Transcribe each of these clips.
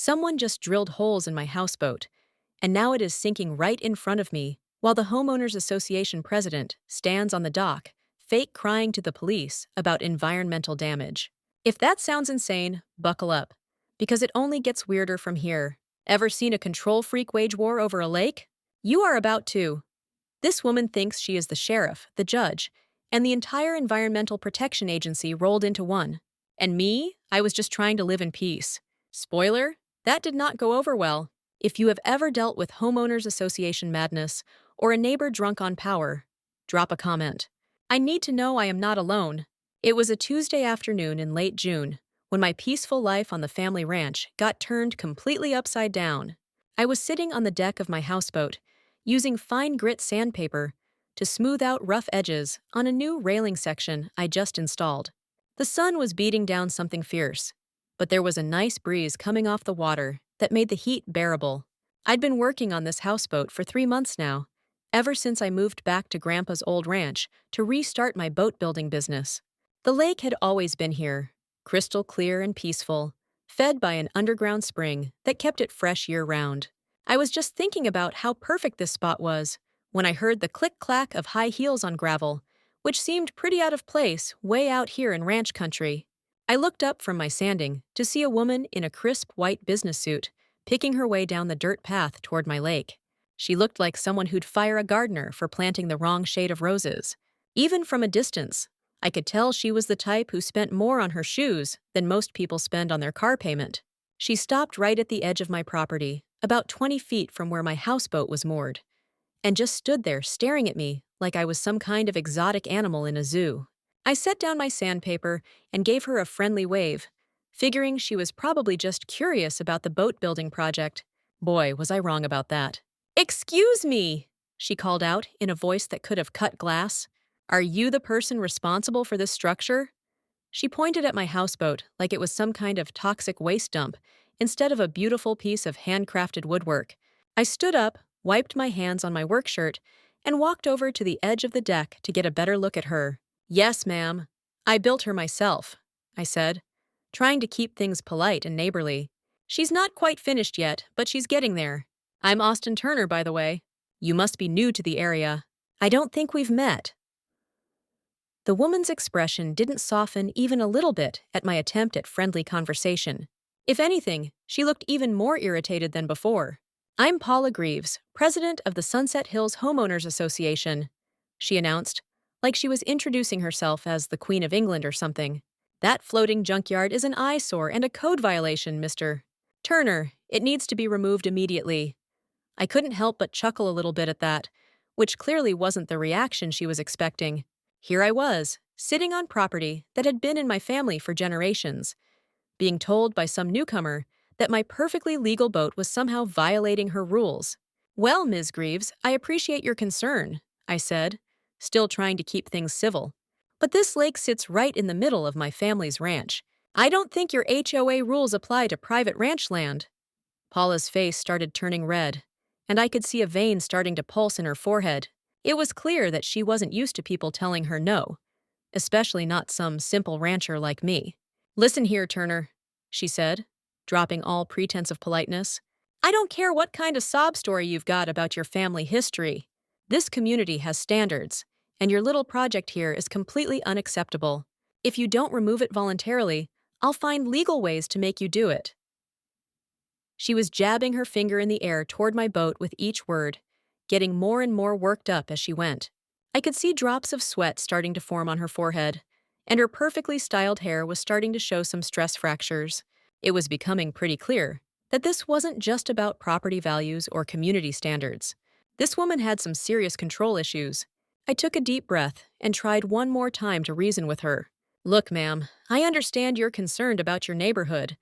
Someone just drilled holes in my houseboat, and now it is sinking right in front of me while the Homeowners Association president stands on the dock, fake crying to the police about environmental damage. If that sounds insane, buckle up, because it only gets weirder from here. Ever seen a control freak wage war over a lake? You are about to. This woman thinks she is the sheriff, the judge, and the entire Environmental Protection Agency rolled into one. And me, I was just trying to live in peace. Spoiler, that did not go over well. If you have ever dealt with Homeowners Association madness or a neighbor drunk on power, drop a comment. I need to know I am not alone. It was a Tuesday afternoon in late June when my peaceful life on the family ranch got turned completely upside down. I was sitting on the deck of my houseboat, using fine grit sandpaper to smooth out rough edges on a new railing section I just installed. The sun was beating down something fierce, but there was a nice breeze coming off the water that made the heat bearable. I'd been working on this houseboat for 3 months now, ever since I moved back to Grandpa's old ranch to restart my boat building business. The lake had always been here, crystal clear and peaceful, fed by an underground spring that kept it fresh year-round. I was just thinking about how perfect this spot was when I heard the click-clack of high heels on gravel, which seemed pretty out of place way out here in ranch country. I looked up from my sanding to see a woman in a crisp white business suit picking her way down the dirt path toward my lake. She looked like someone who'd fire a gardener for planting the wrong shade of roses. Even from a distance, I could tell she was the type who spent more on her shoes than most people spend on their car payment. She stopped right at the edge of my property, about 20 feet from where my houseboat was moored, and just stood there staring at me like I was some kind of exotic animal in a zoo. I set down my sandpaper and gave her a friendly wave, figuring she was probably just curious about the boat building project. Boy, was I wrong about that. "Excuse me," she called out in a voice that could have cut glass. "Are you the person responsible for this structure?" She pointed at my houseboat like it was some kind of toxic waste dump instead of a beautiful piece of handcrafted woodwork. I stood up, wiped my hands on my work shirt, and walked over to the edge of the deck to get a better look at her. "Yes, ma'am. I built her myself," I said, trying to keep things polite and neighborly. "She's not quite finished yet, but she's getting there. I'm Austin Turner, by the way. You must be new to the area. I don't think we've met." The woman's expression didn't soften even a little bit at my attempt at friendly conversation. If anything, she looked even more irritated than before. "I'm Paula Greaves, president of the Sunset Hills Homeowners Association," she announced, like she was introducing herself as the Queen of England or something. "That floating junkyard is an eyesore and a code violation, Mr. Turner. It needs to be removed immediately." I couldn't help but chuckle a little bit at that, which clearly wasn't the reaction she was expecting. Here I was, sitting on property that had been in my family for generations, being told by some newcomer that my perfectly legal boat was somehow violating her rules. "Well, Ms. Greaves, I appreciate your concern," I said, still trying to keep things civil. "But this lake sits right in the middle of my family's ranch. I don't think your HOA rules apply to private ranch land." Paula's face started turning red, and I could see a vein starting to pulse in her forehead. It was clear that she wasn't used to people telling her no, especially not some simple rancher like me. "Listen here, Turner," she said, dropping all pretense of politeness. "I don't care what kind of sob story you've got about your family history. This community has standards, and your little project here is completely unacceptable. If you don't remove it voluntarily, I'll find legal ways to make you do it." She was jabbing her finger in the air toward my boat with each word, getting more and more worked up as she went. I could see drops of sweat starting to form on her forehead, and her perfectly styled hair was starting to show some stress fractures. It was becoming pretty clear that this wasn't just about property values or community standards. This woman had some serious control issues. I took a deep breath and tried one more time to reason with her. "Look, ma'am, I understand you're concerned about your neighborhood,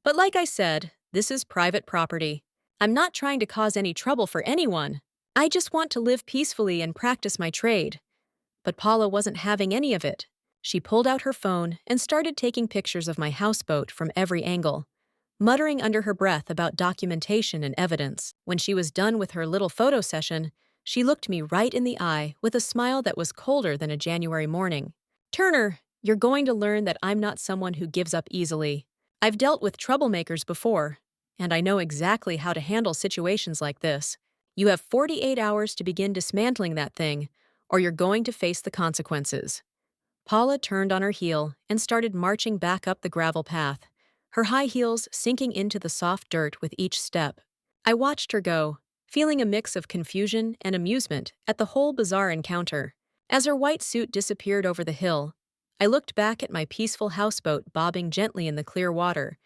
but like I said, this is private property. I'm not trying to cause any trouble for anyone. I just want to live peacefully and practice my trade." But Paula wasn't having any of it. She pulled out her phone and started taking pictures of my houseboat from every angle, muttering under her breath about documentation and evidence. When she was done with her little photo session, she looked me right in the eye with a smile that was colder than a January morning. "Turner, you're going to learn that I'm not someone who gives up easily. I've dealt with troublemakers before, and I know exactly how to handle situations like this. You have 48 hours to begin dismantling that thing, or you're going to face the consequences." Paula turned on her heel and started marching back up the gravel path, her high heels sinking into the soft dirt with each step. I watched her go, feeling a mix of confusion and amusement at the whole bizarre encounter. As her white suit disappeared over the hill, I looked back at my peaceful houseboat bobbing gently in the clear water,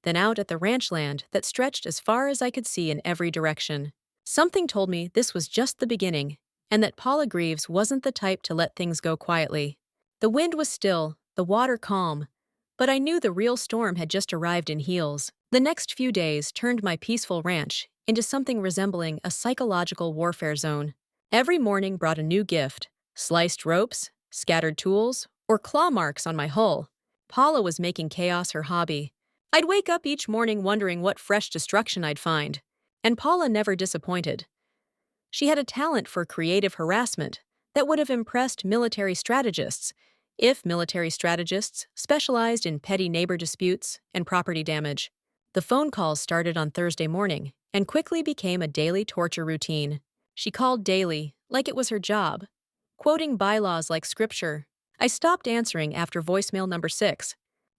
then out at the ranch land that stretched as far as I could see in every direction. Something told me this was just the beginning, and that Paula Greaves wasn't the type to let things go quietly. The wind was still, the water calm, but I knew the real storm had just arrived in heels. The next few days turned my peaceful ranch into something resembling a psychological warfare zone. Every morning brought a new gift: sliced ropes, scattered tools, or claw marks on my hull. Paula was making chaos her hobby. I'd wake up each morning wondering what fresh destruction I'd find, and Paula never disappointed. She had a talent for creative harassment that would have impressed military strategists, if military strategists specialized in petty neighbor disputes and property damage. The phone calls started on Thursday morning and quickly became a daily torture routine. She called daily, like it was her job, quoting bylaws like scripture. I stopped answering after voicemail number 6.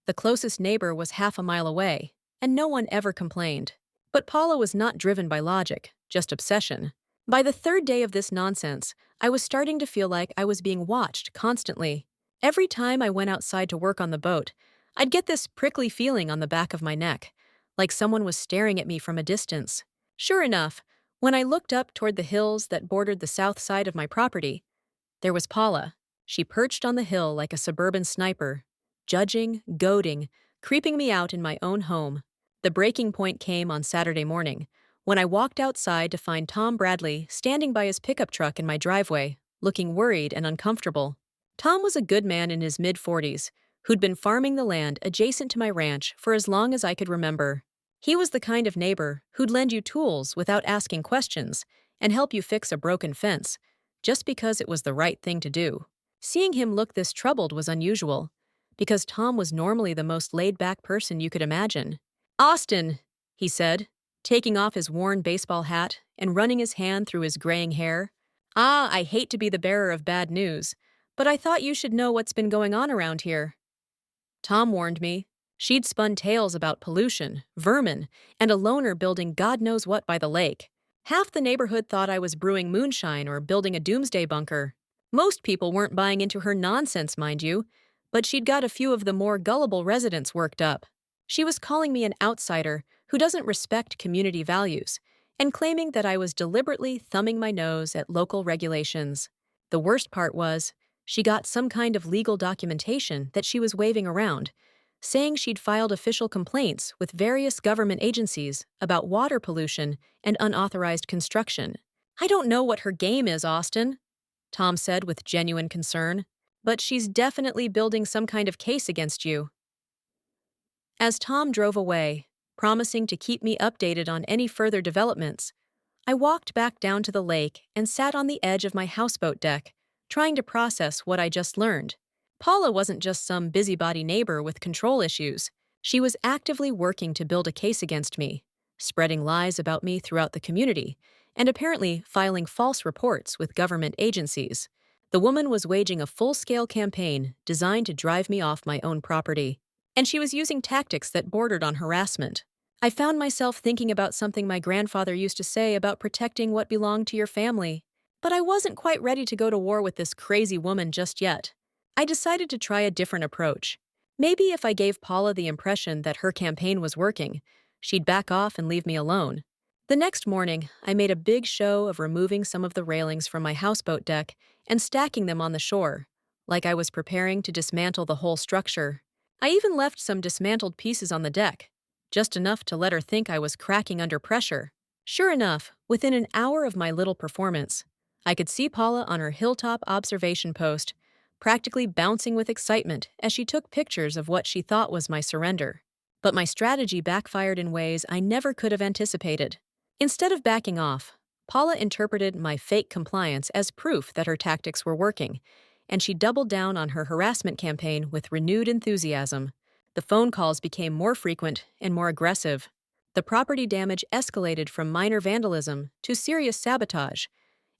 The closest neighbor was half a mile away, and no one ever complained. But Paula was not driven by logic, just obsession. By the third day of this nonsense, I was starting to feel like I was being watched constantly. Every time I went outside to work on the boat, I'd get this prickly feeling on the back of my neck, like someone was staring at me from a distance. Sure enough, when I looked up toward the hills that bordered the south side of my property, there was Paula. She perched on the hill like a suburban sniper, judging, goading, creeping me out in my own home. The breaking point came on Saturday morning, when I walked outside to find Tom Bradley standing by his pickup truck in my driveway, looking worried and uncomfortable. Tom was a good man in his mid-40s, who'd been farming the land adjacent to my ranch for as long as I could remember. He was the kind of neighbor who'd lend you tools without asking questions and help you fix a broken fence, just because it was the right thing to do. Seeing him look this troubled was unusual, because Tom was normally the most laid-back person you could imagine. "Austin," he said, taking off his worn baseball hat and running his hand through his graying hair. "I hate to be the bearer of bad news, but I thought you should know what's been going on around here." Tom warned me. She'd spun tales about pollution, vermin, and a loner building God knows what by the lake. Half the neighborhood thought I was brewing moonshine or building a doomsday bunker. Most people weren't buying into her nonsense, mind you, but she'd got a few of the more gullible residents worked up. She was calling me an outsider who doesn't respect community values, and claiming that I was deliberately thumbing my nose at local regulations. The worst part was, she got some kind of legal documentation that she was waving around, saying she'd filed official complaints with various government agencies about water pollution and unauthorized construction. "I don't know what her game is, Austin," Tom said with genuine concern, "but she's definitely building some kind of case against you." As Tom drove away, promising to keep me updated on any further developments, I walked back down to the lake and sat on the edge of my houseboat deck, trying to process what I just learned. Paula wasn't just some busybody neighbor with control issues. She was actively working to build a case against me, spreading lies about me throughout the community, and apparently filing false reports with government agencies. The woman was waging a full-scale campaign designed to drive me off my own property, and she was using tactics that bordered on harassment. I found myself thinking about something my grandfather used to say about protecting what belonged to your family. But I wasn't quite ready to go to war with this crazy woman just yet. I decided to try a different approach. Maybe if I gave Paula the impression that her campaign was working, she'd back off and leave me alone. The next morning, I made a big show of removing some of the railings from my houseboat deck and stacking them on the shore, like I was preparing to dismantle the whole structure. I even left some dismantled pieces on the deck, just enough to let her think I was cracking under pressure. Sure enough, within an hour of my little performance, I could see Paula on her hilltop observation post, practically bouncing with excitement as she took pictures of what she thought was my surrender. But my strategy backfired in ways I never could have anticipated. Instead of backing off, Paula interpreted my fake compliance as proof that her tactics were working, and she doubled down on her harassment campaign with renewed enthusiasm. The phone calls became more frequent and more aggressive. The property damage escalated from minor vandalism to serious sabotage,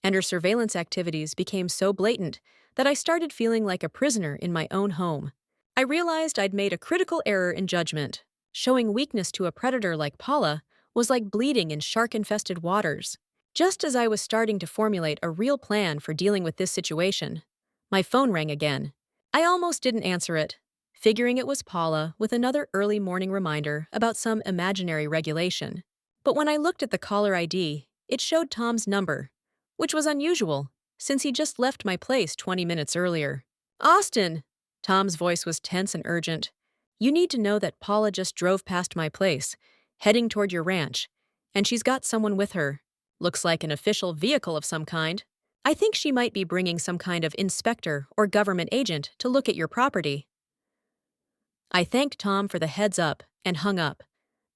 and her surveillance activities became so blatant that I started feeling like a prisoner in my own home. I realized I'd made a critical error in judgment. Showing weakness to a predator like Paula was like bleeding in shark-infested waters. Just as I was starting to formulate a real plan for dealing with this situation, my phone rang again. I almost didn't answer it, figuring it was Paula with another early morning reminder about some imaginary regulation. But when I looked at the caller ID, it showed Tom's number, which was unusual, since he just left my place 20 minutes earlier. "Austin!" Tom's voice was tense and urgent. "You need to know that Paula just drove past my place, heading toward your ranch, and she's got someone with her. Looks like an official vehicle of some kind. I think she might be bringing some kind of inspector or government agent to look at your property." I thanked Tom for the heads up and hung up,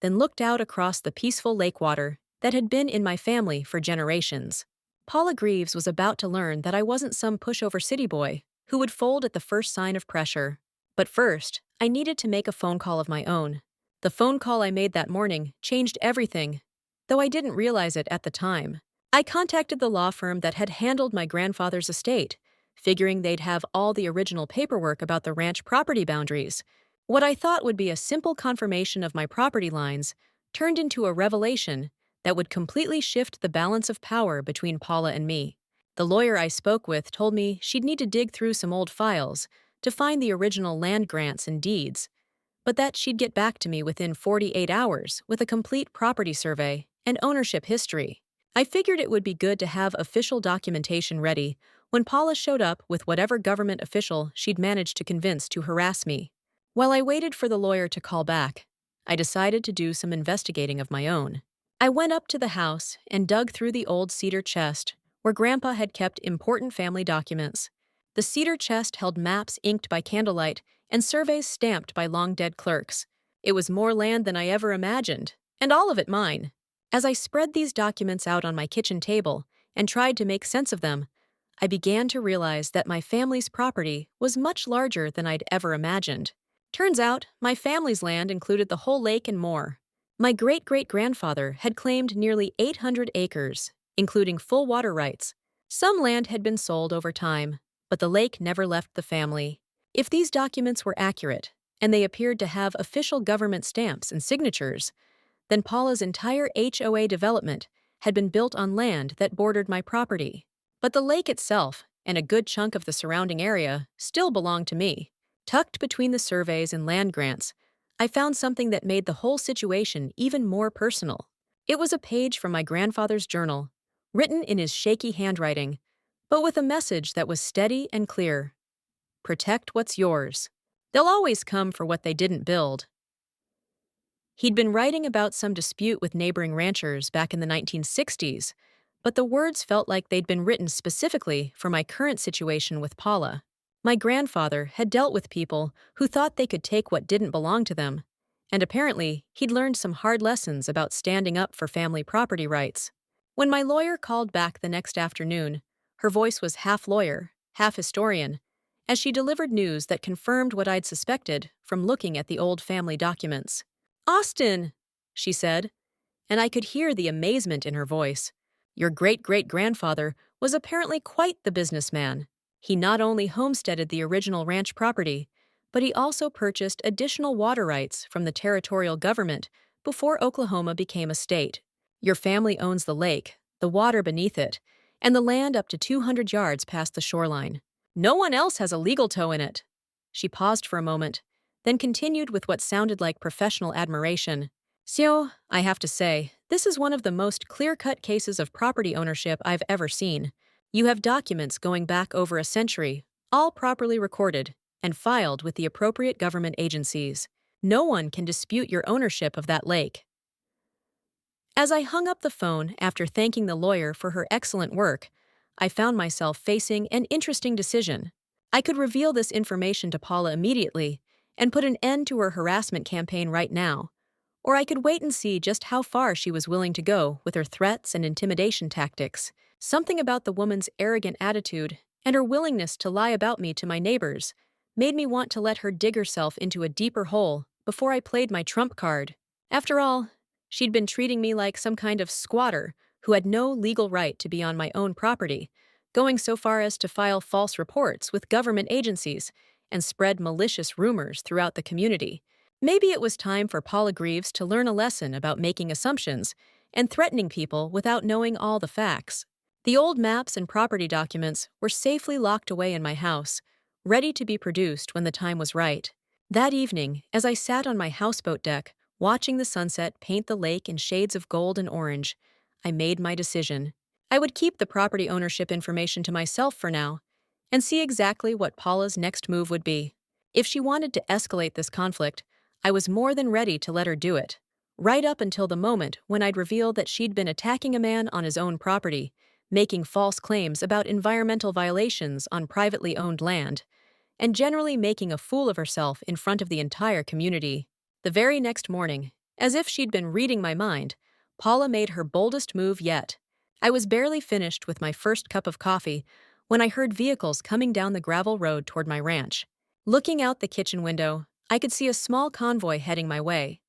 then looked out across the peaceful lake water that had been in my family for generations. Paula Greaves was about to learn that I wasn't some pushover city boy who would fold at the first sign of pressure. But first, I needed to make a phone call of my own. The phone call I made that morning changed everything, though I didn't realize it at the time. I contacted the law firm that had handled my grandfather's estate, figuring they'd have all the original paperwork about the ranch property boundaries. What I thought would be a simple confirmation of my property lines turned into a revelation that would completely shift the balance of power between Paula and me. The lawyer I spoke with told me she'd need to dig through some old files to find the original land grants and deeds, but that she'd get back to me within 48 hours with a complete property survey and ownership history. I figured it would be good to have official documentation ready when Paula showed up with whatever government official she'd managed to convince to harass me. While I waited for the lawyer to call back, I decided to do some investigating of my own. I went up to the house and dug through the old cedar chest where Grandpa had kept important family documents. The cedar chest held maps inked by candlelight and surveys stamped by long-dead clerks. It was more land than I ever imagined, and all of it mine. As I spread these documents out on my kitchen table and tried to make sense of them, I began to realize that my family's property was much larger than I'd ever imagined. Turns out, my family's land included the whole lake and more. My great-great-grandfather had claimed nearly 800 acres, including full water rights. Some land had been sold over time, but the lake never left the family. If these documents were accurate, and they appeared to have official government stamps and signatures, then Paula's entire HOA development had been built on land that bordered my property. But the lake itself, and a good chunk of the surrounding area, still belonged to me. Tucked between the surveys and land grants, I found something that made the whole situation even more personal. It was a page from my grandfather's journal, written in his shaky handwriting, but with a message that was steady and clear. Protect what's yours. They'll always come for what they didn't build. He'd been writing about some dispute with neighboring ranchers back in the 1960s, but the words felt like they'd been written specifically for my current situation with Paula. My grandfather had dealt with people who thought they could take what didn't belong to them, and apparently he'd learned some hard lessons about standing up for family property rights. When my lawyer called back the next afternoon, her voice was half lawyer, half historian, as she delivered news that confirmed what I'd suspected from looking at the old family documents. "Austin," she said, and I could hear the amazement in her voice. "Your great-great-grandfather was apparently quite the businessman. He not only homesteaded the original ranch property, but he also purchased additional water rights from the territorial government before Oklahoma became a state. Your family owns the lake, the water beneath it, and the land up to 200 yards past the shoreline. No one else has a legal toe in it." She paused for a moment, then continued with what sounded like professional admiration. "So, I have to say, this is one of the most clear-cut cases of property ownership I've ever seen. You have documents going back over a century, all properly recorded and filed with the appropriate government agencies. No one can dispute your ownership of that lake." As I hung up the phone after thanking the lawyer for her excellent work, I found myself facing an interesting decision. I could reveal this information to Paula immediately and put an end to her harassment campaign right now, or I could wait and see just how far she was willing to go with her threats and intimidation tactics. Something about the woman's arrogant attitude and her willingness to lie about me to my neighbors made me want to let her dig herself into a deeper hole before I played my trump card. After all, She'd been treating me like some kind of squatter who had no legal right to be on my own property, going so far as to file false reports with government agencies and spread malicious rumors throughout the community. Maybe it was time for Paula Greaves to learn a lesson about making assumptions and threatening people without knowing all the facts. The old maps and property documents were safely locked away in my house, ready to be produced when the time was right. That evening, as I sat on my houseboat deck, watching the sunset paint the lake in shades of gold and orange, I made my decision. I would keep the property ownership information to myself for now and see exactly what Paula's next move would be. If she wanted to escalate this conflict, I was more than ready to let her do it, right up until the moment when I'd reveal that she'd been attacking a man on his own property, making false claims about environmental violations on privately owned land, and generally making a fool of herself in front of the entire community. The very next morning, as if she'd been reading my mind, Paula made her boldest move yet. I was barely finished with my first cup of coffee when I heard vehicles coming down the gravel road toward my ranch. Looking out the kitchen window, I could see a small convoy heading my way.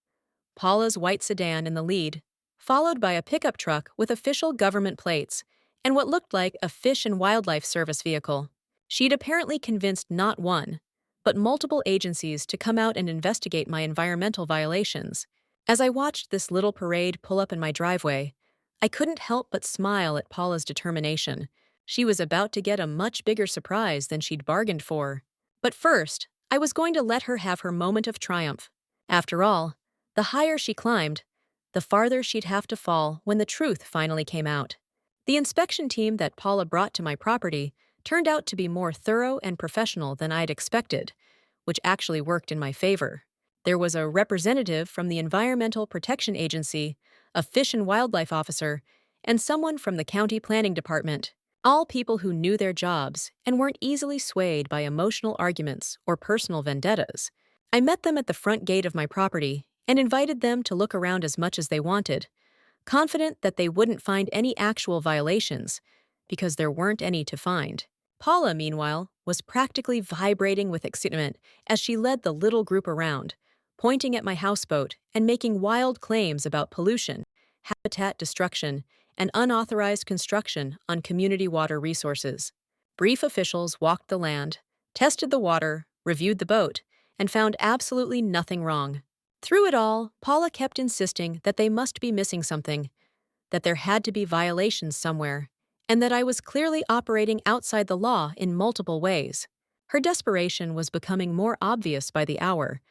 Paula's white sedan in the lead, followed by a pickup truck with official government plates and what looked like a Fish and Wildlife Service vehicle. She'd apparently convinced not one, but multiple agencies to come out and investigate my environmental violations. As I watched this little parade pull up in my driveway, I couldn't help but smile at Paula's determination. She was about to get a much bigger surprise than she'd bargained for. But first, I was going to let her have her moment of triumph. After all, the higher she climbed, the farther she'd have to fall when the truth finally came out. The inspection team that Paula brought to my property turned out to be more thorough and professional than I'd expected, which actually worked in my favor. There was a representative from the Environmental Protection Agency, a Fish and Wildlife officer, and someone from the county planning department, all people who knew their jobs and weren't easily swayed by emotional arguments or personal vendettas. I met them at the front gate of my property and invited them to look around as much as they wanted, confident that they wouldn't find any actual violations, because there weren't any to find. Paula, meanwhile, was practically vibrating with excitement as she led the little group around, pointing at my houseboat and making wild claims about pollution, habitat destruction, and unauthorized construction on community water resources. Brief officials walked the land, tested the water, reviewed the boat, and found absolutely nothing wrong. Through it all, Paula kept insisting that they must be missing something, that there had to be violations somewhere, and that I was clearly operating outside the law in multiple ways. Her desperation was becoming more obvious by the hour,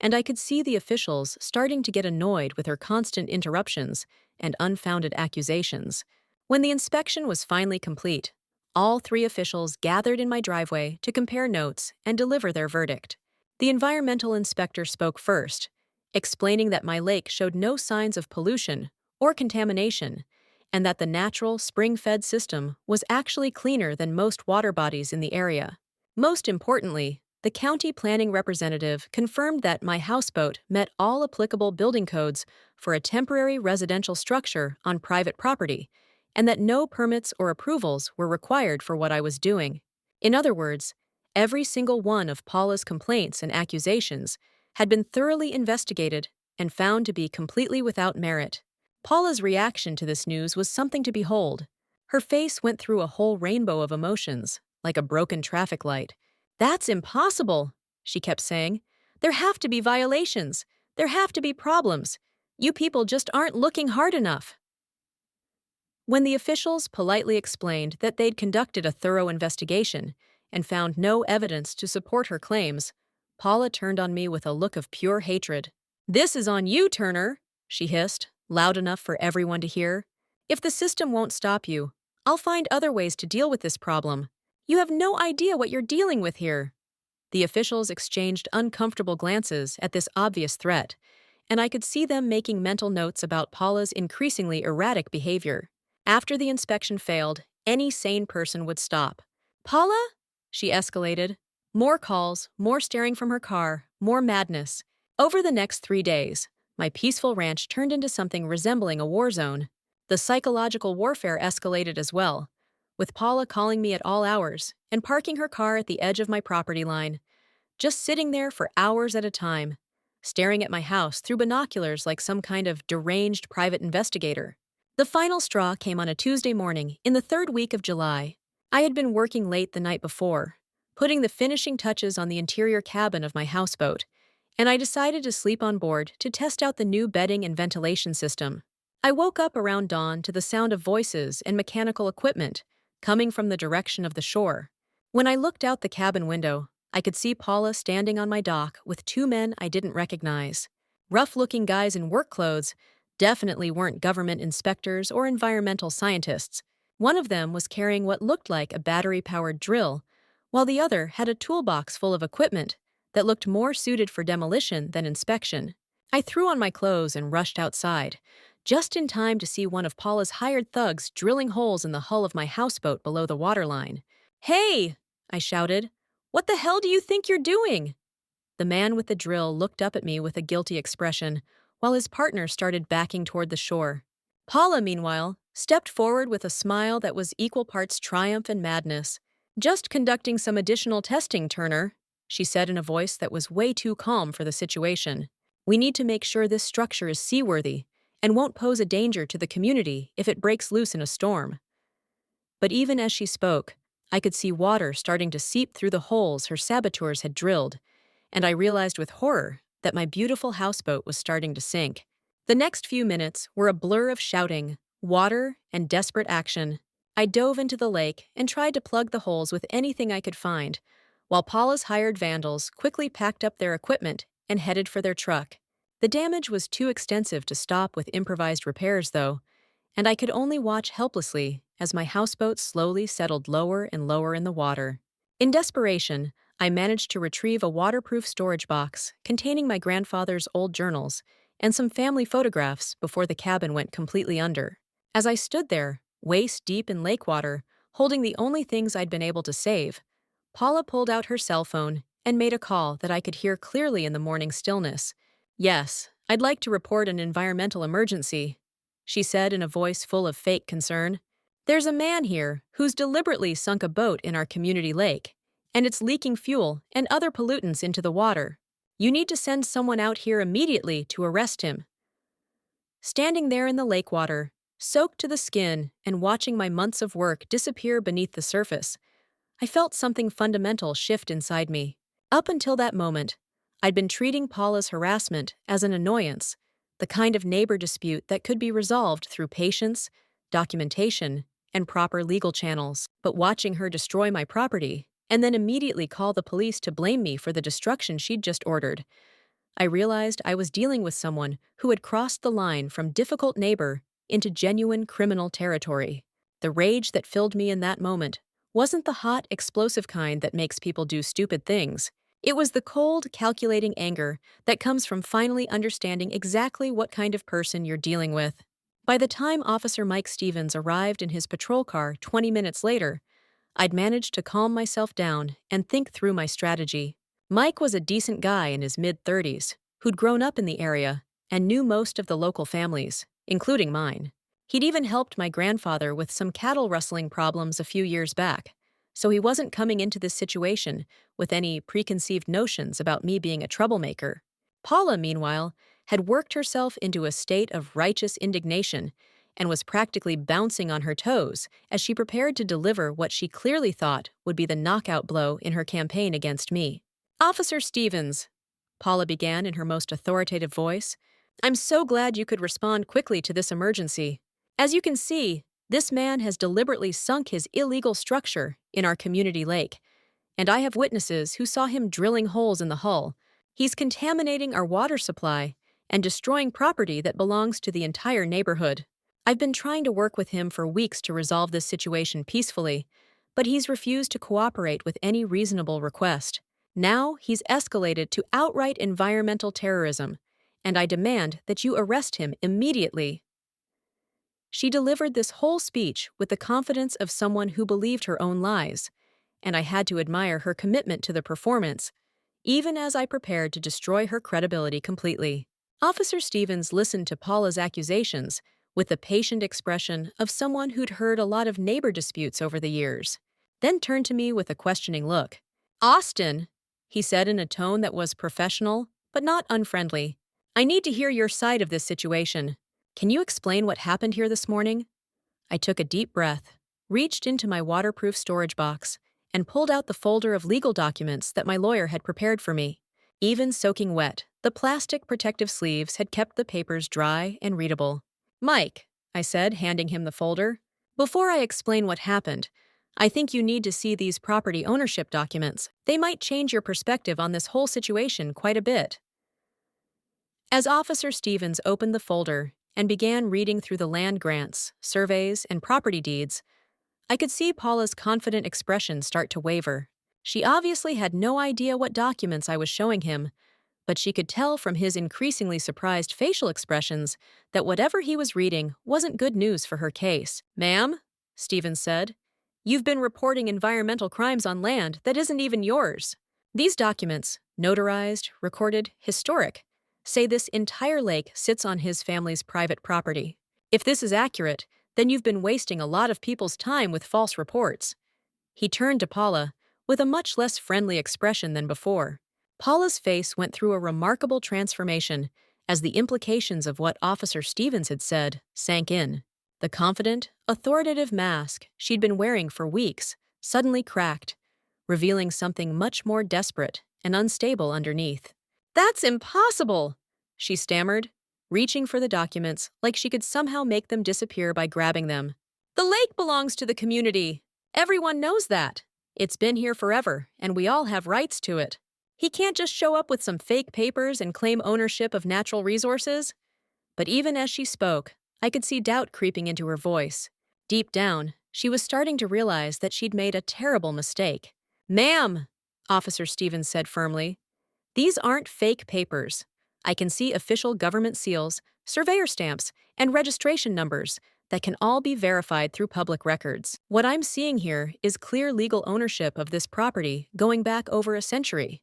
and I could see the officials starting to get annoyed with her constant interruptions and unfounded accusations. When the inspection was finally complete, all three officials gathered in my driveway to compare notes and deliver their verdict. The environmental inspector spoke first, explaining that my lake showed no signs of pollution or contamination, and that the natural spring-fed system was actually cleaner than most water bodies in the area. Most importantly, the county planning representative confirmed that my houseboat met all applicable building codes for a temporary residential structure on private property, and that no permits or approvals were required for what I was doing. In other words, every single one of Paula's complaints and accusations had been thoroughly investigated and found to be completely without merit. Paula's reaction to this news was something to behold. Her face went through a whole rainbow of emotions, like a broken traffic light. "That's impossible," she kept saying. "There have to be violations. There have to be problems. You people just aren't looking hard enough." When the officials politely explained that they'd conducted a thorough investigation and found no evidence to support her claims, Paula turned on me with a look of pure hatred. "This is on you, Turner," she hissed, loud enough for everyone to hear. "If the system won't stop you, I'll find other ways to deal with this problem. You have no idea what you're dealing with here." The officials exchanged uncomfortable glances at this obvious threat, and I could see them making mental notes about Paula's increasingly erratic behavior. After the inspection failed, any sane person would stop. "Paula?" she escalated. More calls, more staring from her car, more madness. Over the next 3 days, my peaceful ranch turned into something resembling a war zone. The psychological warfare escalated as well, with Paula calling me at all hours and parking her car at the edge of my property line, just sitting there for hours at a time. staring at my house through binoculars like some kind of deranged private investigator. The final straw came on a Tuesday morning in the third week of July. I had been working late the night before, putting the finishing touches on the interior cabin of my houseboat, and I decided to sleep on board to test out the new bedding and ventilation system. I woke up around dawn to the sound of voices and mechanical equipment coming from the direction of the shore. When I looked out the cabin window, I could see Paula standing on my dock with two men I didn't recognize. Rough-looking guys in work clothes definitely weren't government inspectors or environmental scientists. One of them was carrying what looked like a battery-powered drill, while the other had a toolbox full of equipment that looked more suited for demolition than inspection. I threw on my clothes and rushed outside, just in time to see one of Paula's hired thugs drilling holes in the hull of my houseboat below the waterline. "Hey!" I shouted. "What the hell do you think you're doing?" The man with the drill looked up at me with a guilty expression, while his partner started backing toward the shore. Paula, meanwhile, stepped forward with a smile that was equal parts triumph and madness. "Just conducting some additional testing, Turner," she said in a voice that was way too calm for the situation. "We need to make sure this structure is seaworthy and won't pose a danger to the community if it breaks loose in a storm." But even as she spoke, I could see water starting to seep through the holes her saboteurs had drilled, and I realized with horror that my beautiful houseboat was starting to sink. The next few minutes were a blur of shouting, water, and desperate action. I dove into the lake and tried to plug the holes with anything I could find, while Paula's hired vandals quickly packed up their equipment and headed for their truck. The damage was too extensive to stop with improvised repairs, though, and I could only watch helplessly as my houseboat slowly settled lower and lower in the water. In desperation, I managed to retrieve a waterproof storage box containing my grandfather's old journals and some family photographs before the cabin went completely under. As I stood there, waist deep in lake water, holding the only things I'd been able to save, Paula pulled out her cell phone and made a call that I could hear clearly in the morning stillness. "Yes, I'd like to report an environmental emergency," she said in a voice full of fake concern. "There's a man here who's deliberately sunk a boat in our community lake, and it's leaking fuel and other pollutants into the water. You need to send someone out here immediately to arrest him." Standing there in the lake water, soaked to the skin and watching my months of work disappear beneath the surface, I felt something fundamental shift inside me. Up until that moment, I'd been treating Paula's harassment as an annoyance, the kind of neighbor dispute that could be resolved through patience, documentation, and proper legal channels. But watching her destroy my property, and then immediately call the police to blame me for the destruction she'd just ordered, I realized I was dealing with someone who had crossed the line from difficult neighbor into genuine criminal territory. The rage that filled me in that moment wasn't the hot, explosive kind that makes people do stupid things. It was the cold, calculating anger that comes from finally understanding exactly what kind of person you're dealing with. By the time Officer Mike Stevens arrived in his patrol car 20 minutes later, I'd managed to calm myself down and think through my strategy. Mike was a decent guy in his mid-30s who'd grown up in the area and knew most of the local families, including mine. He'd even helped my grandfather with some cattle rustling problems a few years back, so he wasn't coming into this situation with any preconceived notions about me being a troublemaker. Paula, meanwhile, had worked herself into a state of righteous indignation and was practically bouncing on her toes as she prepared to deliver what she clearly thought would be the knockout blow in her campaign against me. "Officer Stevens," Paula began in her most authoritative voice, "I'm so glad you could respond quickly to this emergency. As you can see, this man has deliberately sunk his illegal structure in our community lake, and I have witnesses who saw him drilling holes in the hull. He's contaminating our water supply and destroying property that belongs to the entire neighborhood. I've been trying to work with him for weeks to resolve this situation peacefully, but he's refused to cooperate with any reasonable request. Now he's escalated to outright environmental terrorism, and I demand that you arrest him immediately." She delivered this whole speech with the confidence of someone who believed her own lies, and I had to admire her commitment to the performance, even as I prepared to destroy her credibility completely. Officer Stevens listened to Paula's accusations with the patient expression of someone who'd heard a lot of neighbor disputes over the years, then turned to me with a questioning look. "Austin," he said in a tone that was professional but not unfriendly. I need to hear your side of this situation. Can you explain what happened here this morning? I took a deep breath, reached into my waterproof storage box, and pulled out the folder of legal documents that my lawyer had prepared for me. Even soaking wet, the plastic protective sleeves had kept the papers dry and readable. Mike, I said, handing him the folder, before I explain what happened, I think you need to see these property ownership documents. They might change your perspective on this whole situation quite a bit. As Officer Stevens opened the folder and began reading through the land grants, surveys, and property deeds, I could see Paula's confident expression start to waver. She obviously had no idea what documents I was showing him, but she could tell from his increasingly surprised facial expressions that whatever he was reading wasn't good news for her case. Ma'am, Stevens said, you've been reporting environmental crimes on land that isn't even yours. These documents, notarized, recorded, historic, say this entire lake sits on his family's private property. If this is accurate, then you've been wasting a lot of people's time with false reports. He turned to Paula with a much less friendly expression than before. Paula's face went through a remarkable transformation as the implications of what Officer Stevens had said sank in. The confident, authoritative mask she'd been wearing for weeks suddenly cracked, revealing something much more desperate and unstable underneath. That's impossible, she stammered, reaching for the documents like she could somehow make them disappear by grabbing them. The lake belongs to the community. Everyone knows that. It's been here forever, and we all have rights to it. He can't just show up with some fake papers and claim ownership of natural resources. But even as she spoke, I could see doubt creeping into her voice. Deep down, she was starting to realize that she'd made a terrible mistake. Ma'am, Officer Stevens said firmly, these aren't fake papers. I can see official government seals, surveyor stamps, and registration numbers that can all be verified through public records. What I'm seeing here is clear legal ownership of this property going back over a century.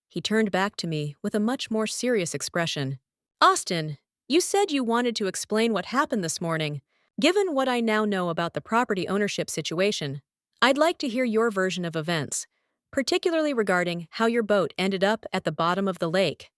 He turned back to me with a much more serious expression. Austin, you said you wanted to explain what happened this morning. Given what I now know about the property ownership situation, I'd like to hear your version of events, particularly regarding how your boat ended up at the bottom of the lake.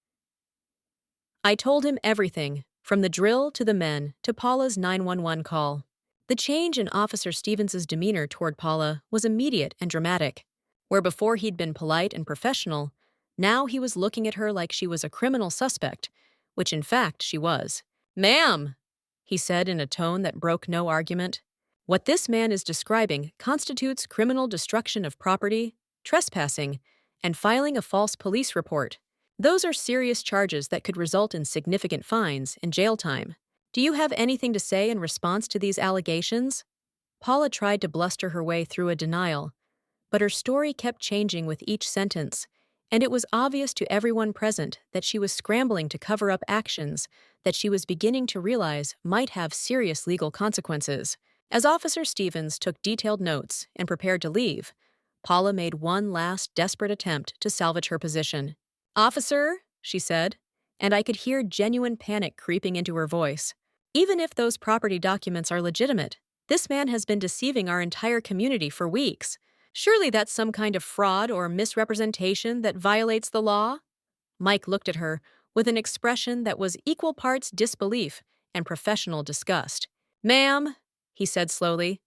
I told him everything, from the drill to the men to Paula's 911 call. The change in Officer Stevens's demeanor toward Paula was immediate and dramatic. Where before he'd been polite and professional, now he was looking at her like she was a criminal suspect, which in fact she was. Ma'am, he said in a tone that broke no argument. What this man is describing constitutes criminal destruction of property, trespassing, and filing a false police report. Those are serious charges that could result in significant fines and jail time. Do you have anything to say in response to these allegations? Paula tried to bluster her way through a denial, but her story kept changing with each sentence, and it was obvious to everyone present that she was scrambling to cover up actions that she was beginning to realize might have serious legal consequences. As Officer Stevens took detailed notes and prepared to leave, Paula made one last desperate attempt to salvage her position. Officer, she said, and I could hear genuine panic creeping into her voice. Even if those property documents are legitimate, this man has been deceiving our entire community for weeks. Surely that's some kind of fraud or misrepresentation that violates the law? Mike looked at her with an expression that was equal parts disbelief and professional disgust. Ma'am, he said slowly,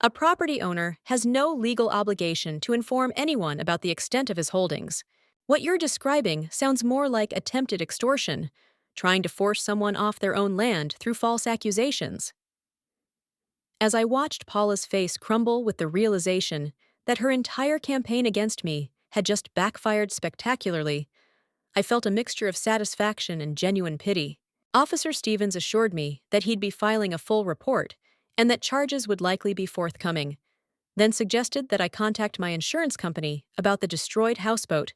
a property owner has no legal obligation to inform anyone about the extent of his holdings. What you're describing sounds more like attempted extortion, trying to force someone off their own land through false accusations. As I watched Paula's face crumble with the realization that her entire campaign against me had just backfired spectacularly, I felt a mixture of satisfaction and genuine pity. Officer Stevens assured me that he'd be filing a full report and that charges would likely be forthcoming, then suggested that I contact my insurance company about the destroyed houseboat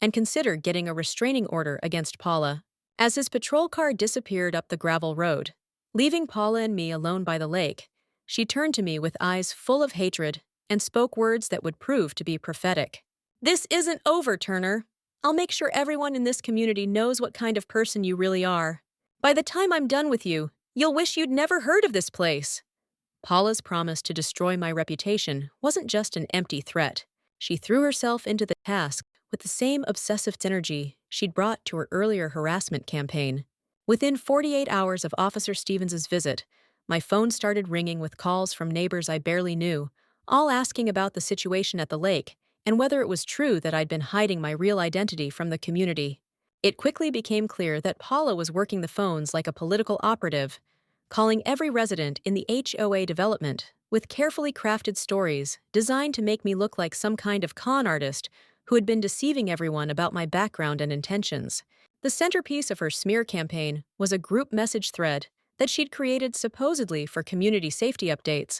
and consider getting a restraining order against Paula. As his patrol car disappeared up the gravel road, leaving Paula and me alone by the lake, she turned to me with eyes full of hatred and spoke words that would prove to be prophetic. This isn't over, Turner. I'll make sure everyone in this community knows what kind of person you really are. By the time I'm done with you, you'll wish you'd never heard of this place. Paula's promise to destroy my reputation wasn't just an empty threat. She threw herself into the task with the same obsessive energy she'd brought to her earlier harassment campaign. Within 48 hours of Officer Stevens's visit, my phone started ringing with calls from neighbors I barely knew, all asking about the situation at the lake and whether it was true that I'd been hiding my real identity from the community. It quickly became clear that Paula was working the phones like a political operative, calling every resident in the HOA development with carefully crafted stories designed to make me look like some kind of con artist who had been deceiving everyone about my background and intentions. The centerpiece of her smear campaign was a group message thread that she'd created supposedly for community safety updates,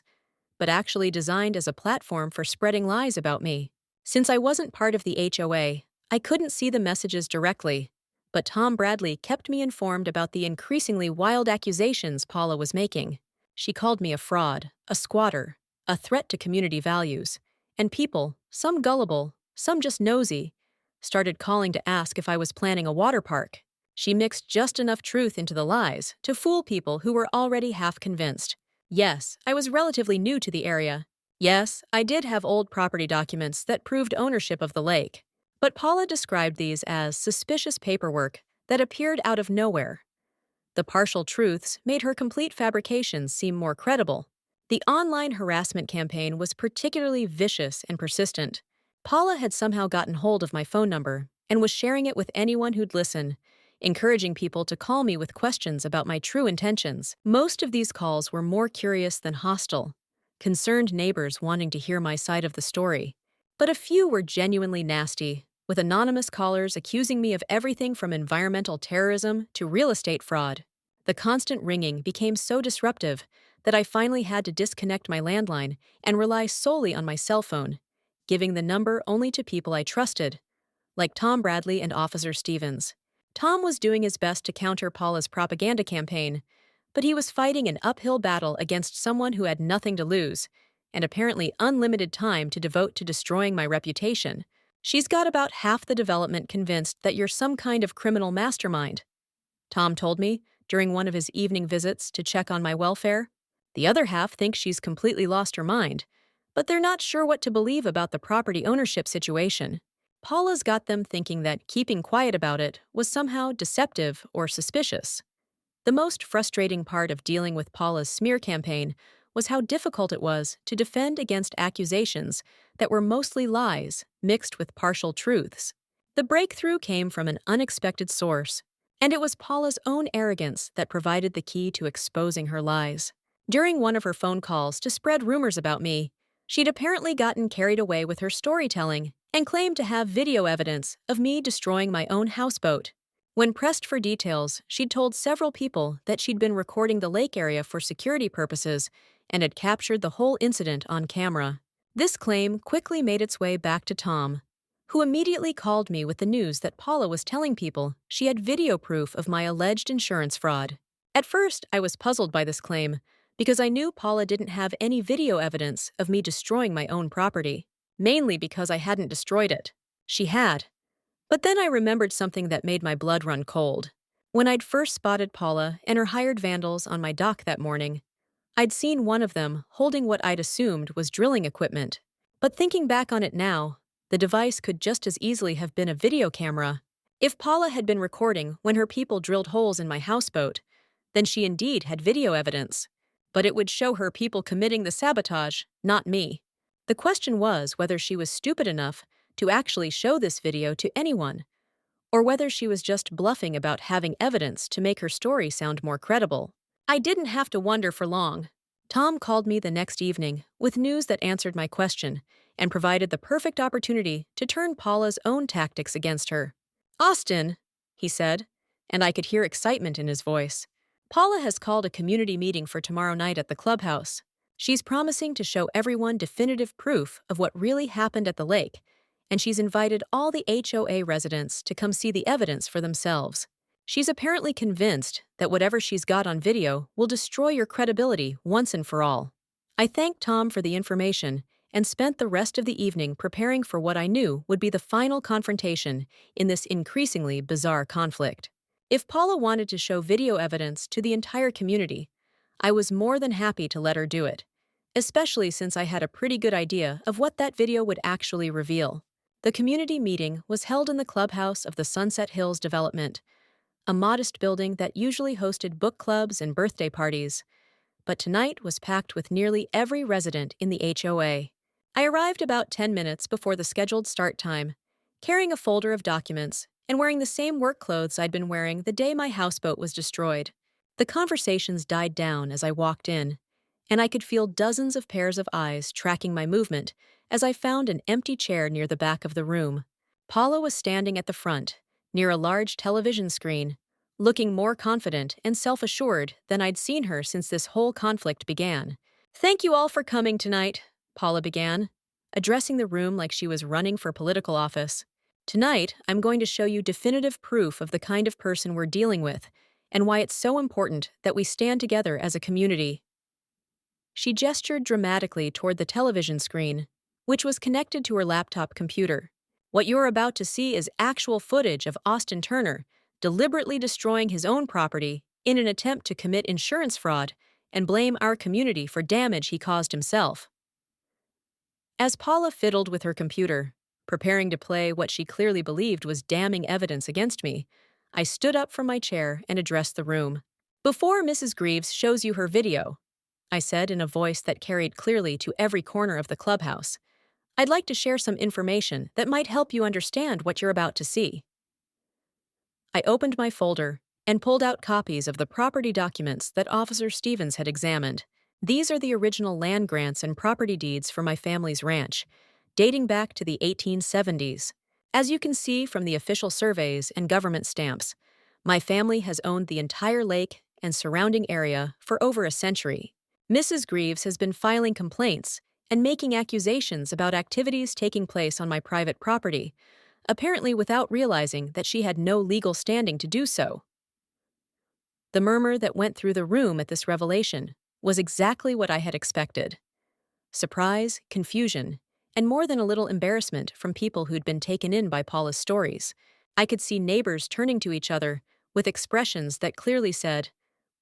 but actually designed as a platform for spreading lies about me. Since I wasn't part of the HOA, I couldn't see the messages directly, but Tom Bradley kept me informed about the increasingly wild accusations Paula was making. She called me a fraud, a squatter, a threat to community values, and people, some gullible, some just nosy, started calling to ask if I was planning a water park. She mixed just enough truth into the lies to fool people who were already half convinced. Yes, I was relatively new to the area. Yes, I did have old property documents that proved ownership of the lake. But Paula described these as suspicious paperwork that appeared out of nowhere. The partial truths made her complete fabrications seem more credible. The online harassment campaign was particularly vicious and persistent. Paula had somehow gotten hold of my phone number and was sharing it with anyone who'd listen, encouraging people to call me with questions about my true intentions. Most of these calls were more curious than hostile, concerned neighbors wanting to hear my side of the story. But a few were genuinely nasty, with anonymous callers accusing me of everything from environmental terrorism to real estate fraud. The constant ringing became so disruptive that I finally had to disconnect my landline and rely solely on my cell phone, giving the number only to people I trusted, like Tom Bradley and Officer Stevens. Tom was doing his best to counter Paula's propaganda campaign, but he was fighting an uphill battle against someone who had nothing to lose, and apparently unlimited time to devote to destroying my reputation. She's got about half the development convinced that you're some kind of criminal mastermind, Tom told me during one of his evening visits to check on my welfare. The other half thinks she's completely lost her mind, but they're not sure what to believe about the property ownership situation. Paula's got them thinking that keeping quiet about it was somehow deceptive or suspicious. The most frustrating part of dealing with Paula's smear campaign was how difficult it was to defend against accusations that were mostly lies mixed with partial truths. The breakthrough came from an unexpected source, and it was Paula's own arrogance that provided the key to exposing her lies. During one of her phone calls to spread rumors about me, she'd apparently gotten carried away with her storytelling and claimed to have video evidence of me destroying my own houseboat. When pressed for details, she'd told several people that she'd been recording the lake area for security purposes and had captured the whole incident on camera. This claim quickly made its way back to Tom, who immediately called me with the news that Paula was telling people she had video proof of my alleged insurance fraud. At first, I was puzzled by this claim because I knew Paula didn't have any video evidence of me destroying my own property, mainly because I hadn't destroyed it. She had. But then I remembered something that made my blood run cold. When I'd first spotted Paula and her hired vandals on my dock that morning, I'd seen one of them holding what I'd assumed was drilling equipment. But thinking back on it now, the device could just as easily have been a video camera. If Paula had been recording when her people drilled holes in my houseboat, then she indeed had video evidence. But it would show her people committing the sabotage, not me. The question was whether she was stupid enough to actually show this video to anyone, or whether she was just bluffing about having evidence to make her story sound more credible. I didn't have to wonder for long. Tom called me the next evening with news that answered my question and provided the perfect opportunity to turn Paula's own tactics against her. "Austin," he said, and I could hear excitement in his voice. "Paula has called a community meeting for tomorrow night at the clubhouse. She's promising to show everyone definitive proof of what really happened at the lake, and she's invited all the HOA residents to come see the evidence for themselves. She's apparently convinced that whatever she's got on video will destroy your credibility once and for all." I thanked Tom for the information and spent the rest of the evening preparing for what I knew would be the final confrontation in this increasingly bizarre conflict. If Paula wanted to show video evidence to the entire community, I was more than happy to let her do it, especially since I had a pretty good idea of what that video would actually reveal. The community meeting was held in the clubhouse of the Sunset Hills development, a modest building that usually hosted book clubs and birthday parties, but tonight was packed with nearly every resident in the HOA. I arrived about 10 minutes before the scheduled start time, carrying a folder of documents and wearing the same work clothes I'd been wearing the day my houseboat was destroyed. The conversations died down as I walked in, and I could feel dozens of pairs of eyes tracking my movement as I found an empty chair near the back of the room. Paula was standing at the front, near a large television screen, looking more confident and self-assured than I'd seen her since this whole conflict began. "Thank you all for coming tonight," Paula began, addressing the room like she was running for political office. "Tonight, I'm going to show you definitive proof of the kind of person we're dealing with and why it's so important that we stand together as a community." She gestured dramatically toward the television screen, which was connected to her laptop computer. "What you're about to see is actual footage of Austin Turner deliberately destroying his own property in an attempt to commit insurance fraud and blame our community for damage he caused himself." As Paula fiddled with her computer, preparing to play what she clearly believed was damning evidence against me, I stood up from my chair and addressed the room. "Before Mrs. Greaves shows you her video," I said in a voice that carried clearly to every corner of the clubhouse, "I'd like to share some information that might help you understand what you're about to see." I opened my folder and pulled out copies of the property documents that Officer Stevens had examined. These are the original land grants and property deeds for my family's ranch, dating back to the 1870s. As you can see from the official surveys and government stamps, my family has owned the entire lake and surrounding area for over a century. Mrs. Greaves has been filing complaints and making accusations about activities taking place on my private property, apparently without realizing that she had no legal standing to do so. The murmur that went through the room at this revelation was exactly what I had expected. Surprise, confusion, and more than a little embarrassment from people who'd been taken in by Paula's stories. I could see neighbors turning to each other with expressions that clearly said,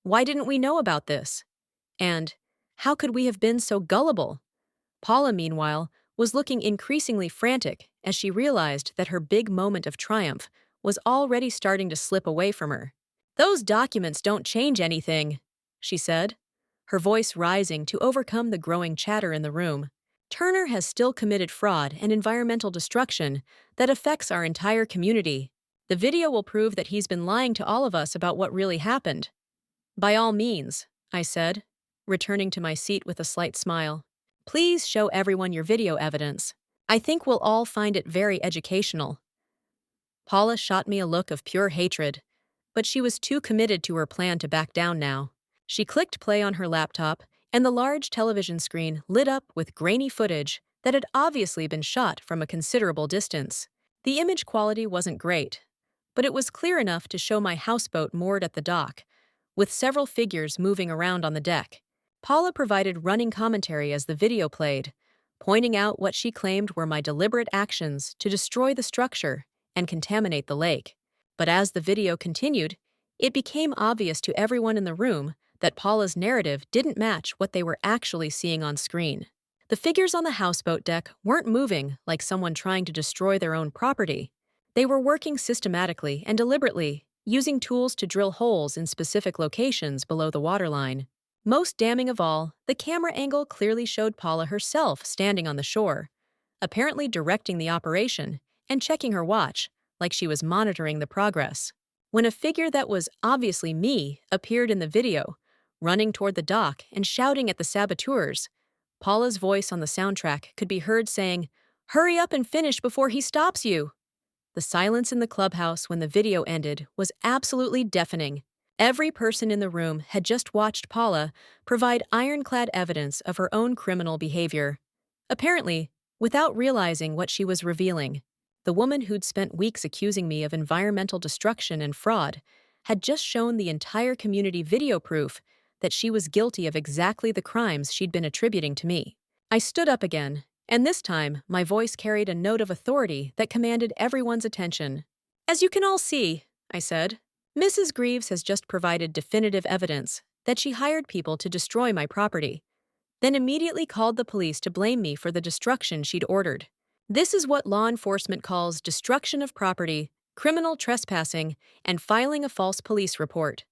"Why didn't we know about this?" And, "How could we have been so gullible?" Paula, meanwhile, was looking increasingly frantic as she realized that her big moment of triumph was already starting to slip away from her. "Those documents don't change anything," she said, her voice rising to overcome the growing chatter in the room. "Turner has still committed fraud and environmental destruction that affects our entire community. The video will prove that he's been lying to all of us about what really happened." "By all means," I said, returning to my seat with a slight smile. "Please show everyone your video evidence. I think we'll all find it very educational." Paula shot me a look of pure hatred, but she was too committed to her plan to back down now. She clicked play on her laptop, and the large television screen lit up with grainy footage that had obviously been shot from a considerable distance. The image quality wasn't great, but it was clear enough to show my houseboat moored at the dock, with several figures moving around on the deck. Paula provided running commentary as the video played, pointing out what she claimed were my deliberate actions to destroy the structure and contaminate the lake. But as the video continued, it became obvious to everyone in the room that Paula's narrative didn't match what they were actually seeing on screen. The figures on the houseboat deck weren't moving like someone trying to destroy their own property. They were working systematically and deliberately, using tools to drill holes in specific locations below the waterline. Most damning of all, the camera angle clearly showed Paula herself standing on the shore, apparently directing the operation and checking her watch, like she was monitoring the progress. When a figure that was obviously me appeared in the video, running toward the dock and shouting at the saboteurs, Paula's voice on the soundtrack could be heard saying, "Hurry up and finish before he stops you." The silence in the clubhouse when the video ended was absolutely deafening. Every person in the room had just watched Paula provide ironclad evidence of her own criminal behavior, apparently without realizing what she was revealing. The woman who'd spent weeks accusing me of environmental destruction and fraud had just shown the entire community video proof that she was guilty of exactly the crimes she'd been attributing to me. I stood up again, and this time my voice carried a note of authority that commanded everyone's attention. "As you can all see," I said, "Mrs. Greaves has just provided definitive evidence that she hired people to destroy my property, then immediately called the police to blame me for the destruction she'd ordered. This is what law enforcement calls destruction of property, criminal trespassing, and filing a false police report.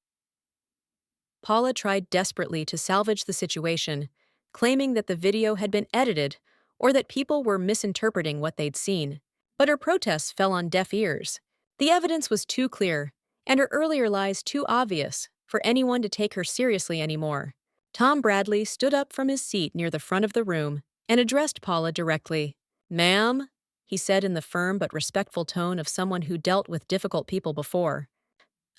Paula tried desperately to salvage the situation, claiming that the video had been edited or that people were misinterpreting what they'd seen. But her protests fell on deaf ears. The evidence was too clear, and her earlier lies too obvious for anyone to take her seriously anymore. Tom Bradley stood up from his seat near the front of the room and addressed Paula directly. "Ma'am," he said in the firm but respectful tone of someone who dealt with difficult people before,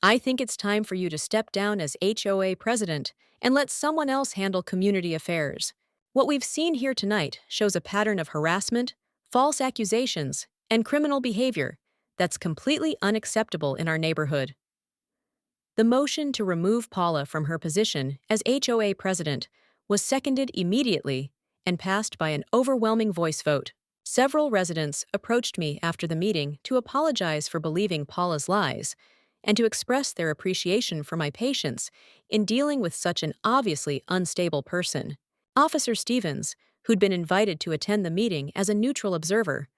"I think it's time for you to step down as HOA president and let someone else handle community affairs. What we've seen here tonight shows a pattern of harassment, false accusations, and criminal behavior that's completely unacceptable in our neighborhood." The motion to remove Paula from her position as HOA president was seconded immediately and passed by an overwhelming voice vote. Several residents approached me after the meeting to apologize for believing Paula's lies and to express their appreciation for my patience in dealing with such an obviously unstable person. Officer Stevens, who'd been invited to attend the meeting as a neutral observer,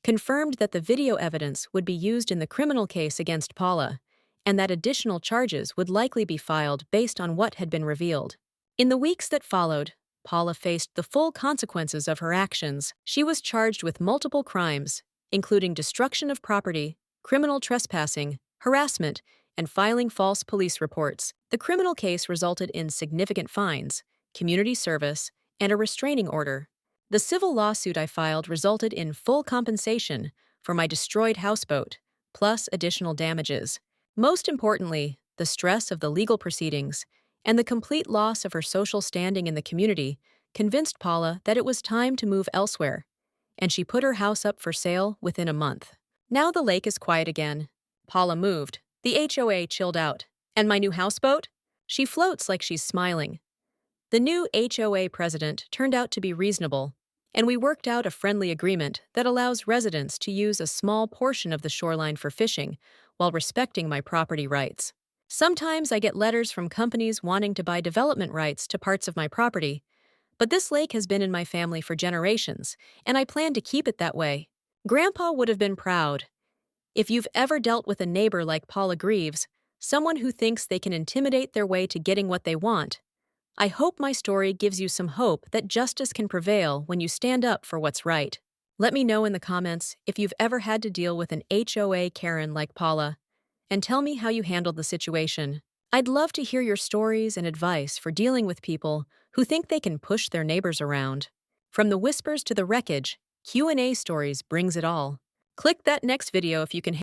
confirmed that the video evidence would be used in the criminal case against Paula and that additional charges would likely be filed based on what had been revealed. In the weeks that followed, Paula faced the full consequences of her actions. She was charged with multiple crimes, including destruction of property, criminal trespassing, harassment, and filing false police reports. The criminal case resulted in significant fines, community service, and a restraining order. The civil lawsuit I filed resulted in full compensation for my destroyed houseboat, plus additional damages. Most importantly, the stress of the legal proceedings and the complete loss of her social standing in the community convinced Paula that it was time to move elsewhere, and she put her house up for sale within a month. Now the lake is quiet again. Paula moved. The HOA chilled out. And my new houseboat? She floats like she's smiling. The new HOA president turned out to be reasonable, and we worked out a friendly agreement that allows residents to use a small portion of the shoreline for fishing while respecting my property rights. Sometimes I get letters from companies wanting to buy development rights to parts of my property, but this lake has been in my family for generations, and I plan to keep it that way. Grandpa would have been proud. If you've ever dealt with a neighbor like Paula Greaves, someone who thinks they can intimidate their way to getting what they want, I hope my story gives you some hope that justice can prevail when you stand up for what's right. Let me know in the comments if you've ever had to deal with an HOA Karen like Paula, and tell me how you handled the situation. I'd love to hear your stories and advice for dealing with people who think they can push their neighbors around. From the whispers to the wreckage, Q&A Stories brings it all. Click that next video if you can